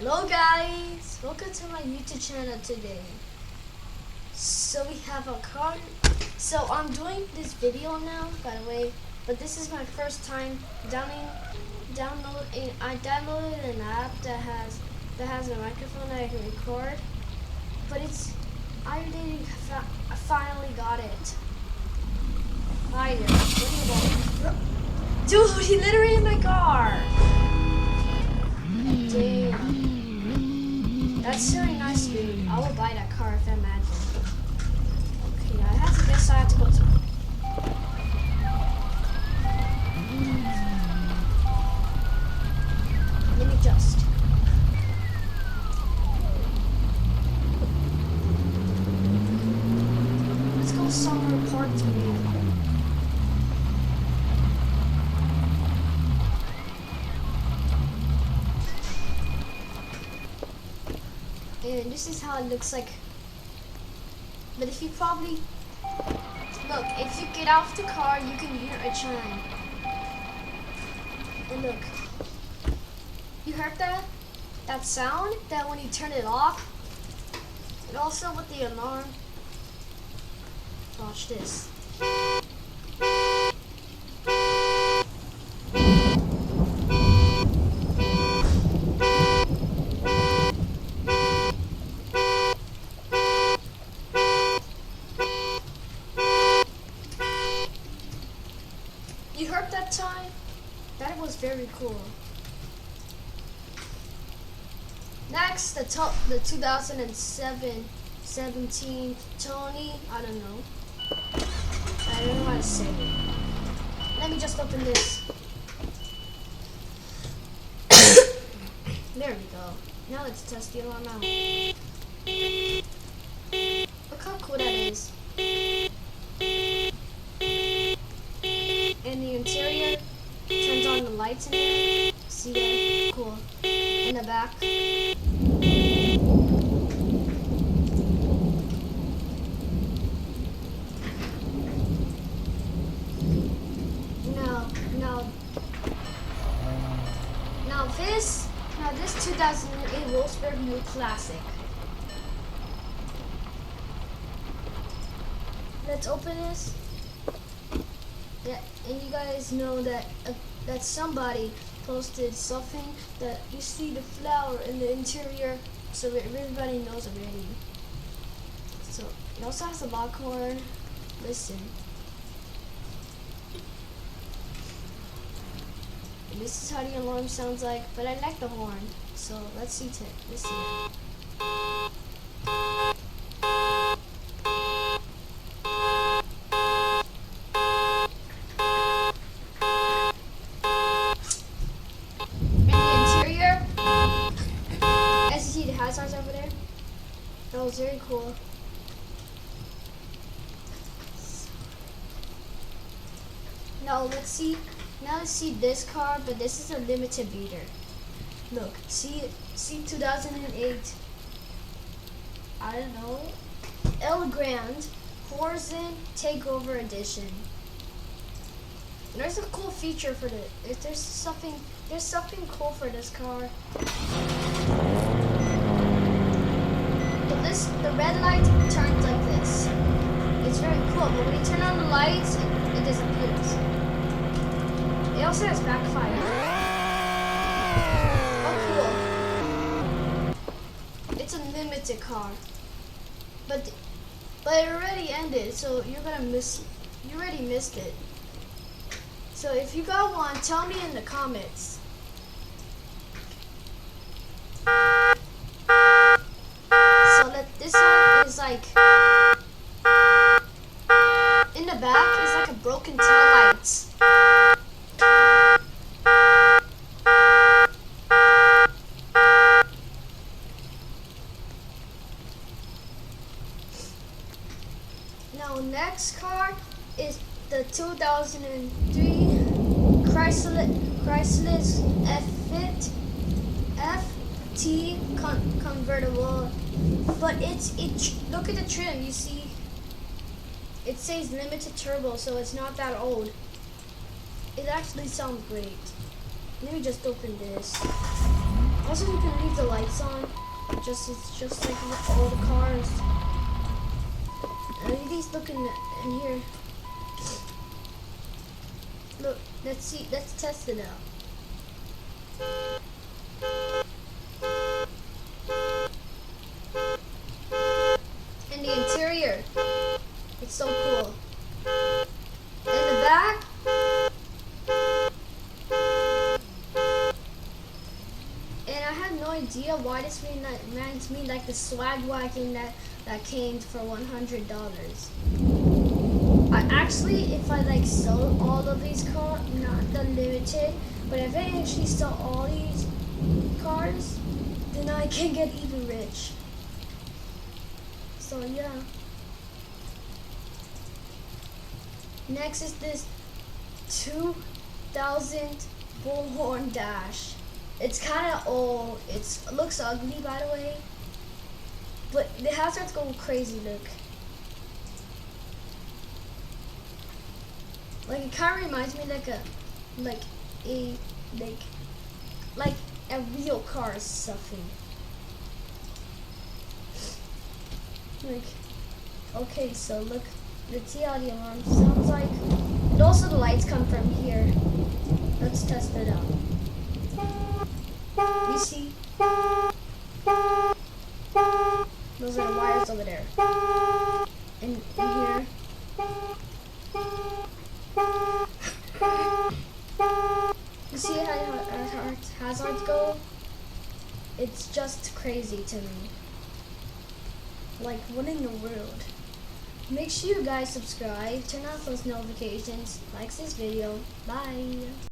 Hello guys, welcome to my YouTube channel today. So we have a car. So I'm doing this video now, by the way, but this is my first time downloading. I downloaded an app that has a microphone that I can record, but I finally got it. Hi there, where do you go? Dude, he literally in my car. Damn. That's really nice, dude. I will buy that car if I imagine. Okay, I have to guess I have to go to. Let me just. Let's go somewhere parked here. And this is how it looks like. But if you probably look, if you get off the car, you can hear a chime. And look, you heard that? That sound? That when you turn it off? And also with the alarm. Watch this. You heard that time? That was very cool. Next, the 2017 Tony. I don't know how to say it. Let me just open this. There we go. Now let's test the alarm out. Look how cool that is. And the interior turns on the lights in there. See that? Cool. In the back. Now this 2008 Wolfsburg New Classic. Let's open this. Yeah, and you guys know that somebody posted something that you see the flower in the interior, so everybody knows already. So it also has a lock horn. Listen. And this is how the alarm sounds like, but I like the horn. So let's see it. Hazards over there. That was very cool. Now let's see this car, but this is a limited beater. Look, see 2008. I don't know. El Grand Horizon Takeover Edition. And there's a cool feature for this. There's something cool for this car. The red light turns like this. It's very cool, but when you turn on the lights, it disappears. It also has backfire. Oh, cool. It's a limited car. But it already ended, so you already missed it. So if you got one, tell me in the comments. This one is like, in the back is like a broken tail lights. Now next car is the 2003 Chrysler FT convertible. But look at the trim, you see, it says limited turbo, so it's not that old. It actually sounds great. Let me just open this. Also, you can leave the lights on. It's just like with all the cars. These looking in here. Look, let's see. Let's test it out. And the interior, it's so cool. In the back, and I had no idea why this reminds me like the swag wagon that came for $100. I actually, if I like sell all of these cars, not the limited, but if I actually sell all these cars, then I can get even rich. So yeah. Next is this 2000 Bullhorn Dash. It's kind of old. It looks ugly, by the way, but the hazards go crazy. Look, like it kind of reminds me like a real car or something. Like, okay, so look, let's see how the alarm sounds like. And also the lights come from here. Let's test it out. You see? Those are the wires over there. And here. You see how hazards go? It's just crazy to me. Like, what in the world? Make sure you guys subscribe, turn on those notifications, like this video. Bye!